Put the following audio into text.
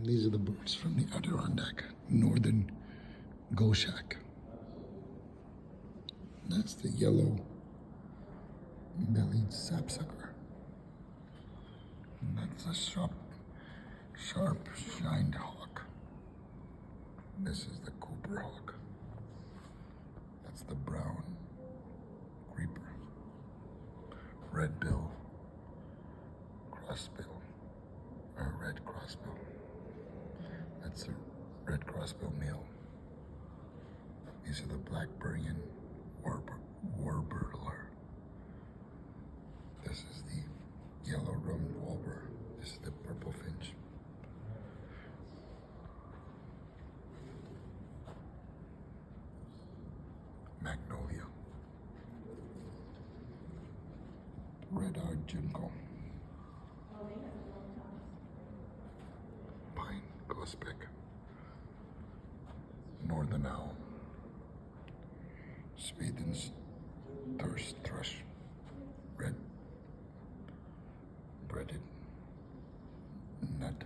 These are the birds from the Adirondack, northern goshawk. That's the yellow-bellied sapsucker. And that's a sharp-shined hawk. This is the Cooper hawk. That's the brown creeper. Red bill, crossbill, or red crossbill. That's a red crossbill male. These are the Blackburnian warbler. This is the yellow-rummed warbler. This is the purple finch. Magnolia. Red-eyed junco. Pine grosbeak. Northern owl. Sweden's thrush. Red-breaded nut.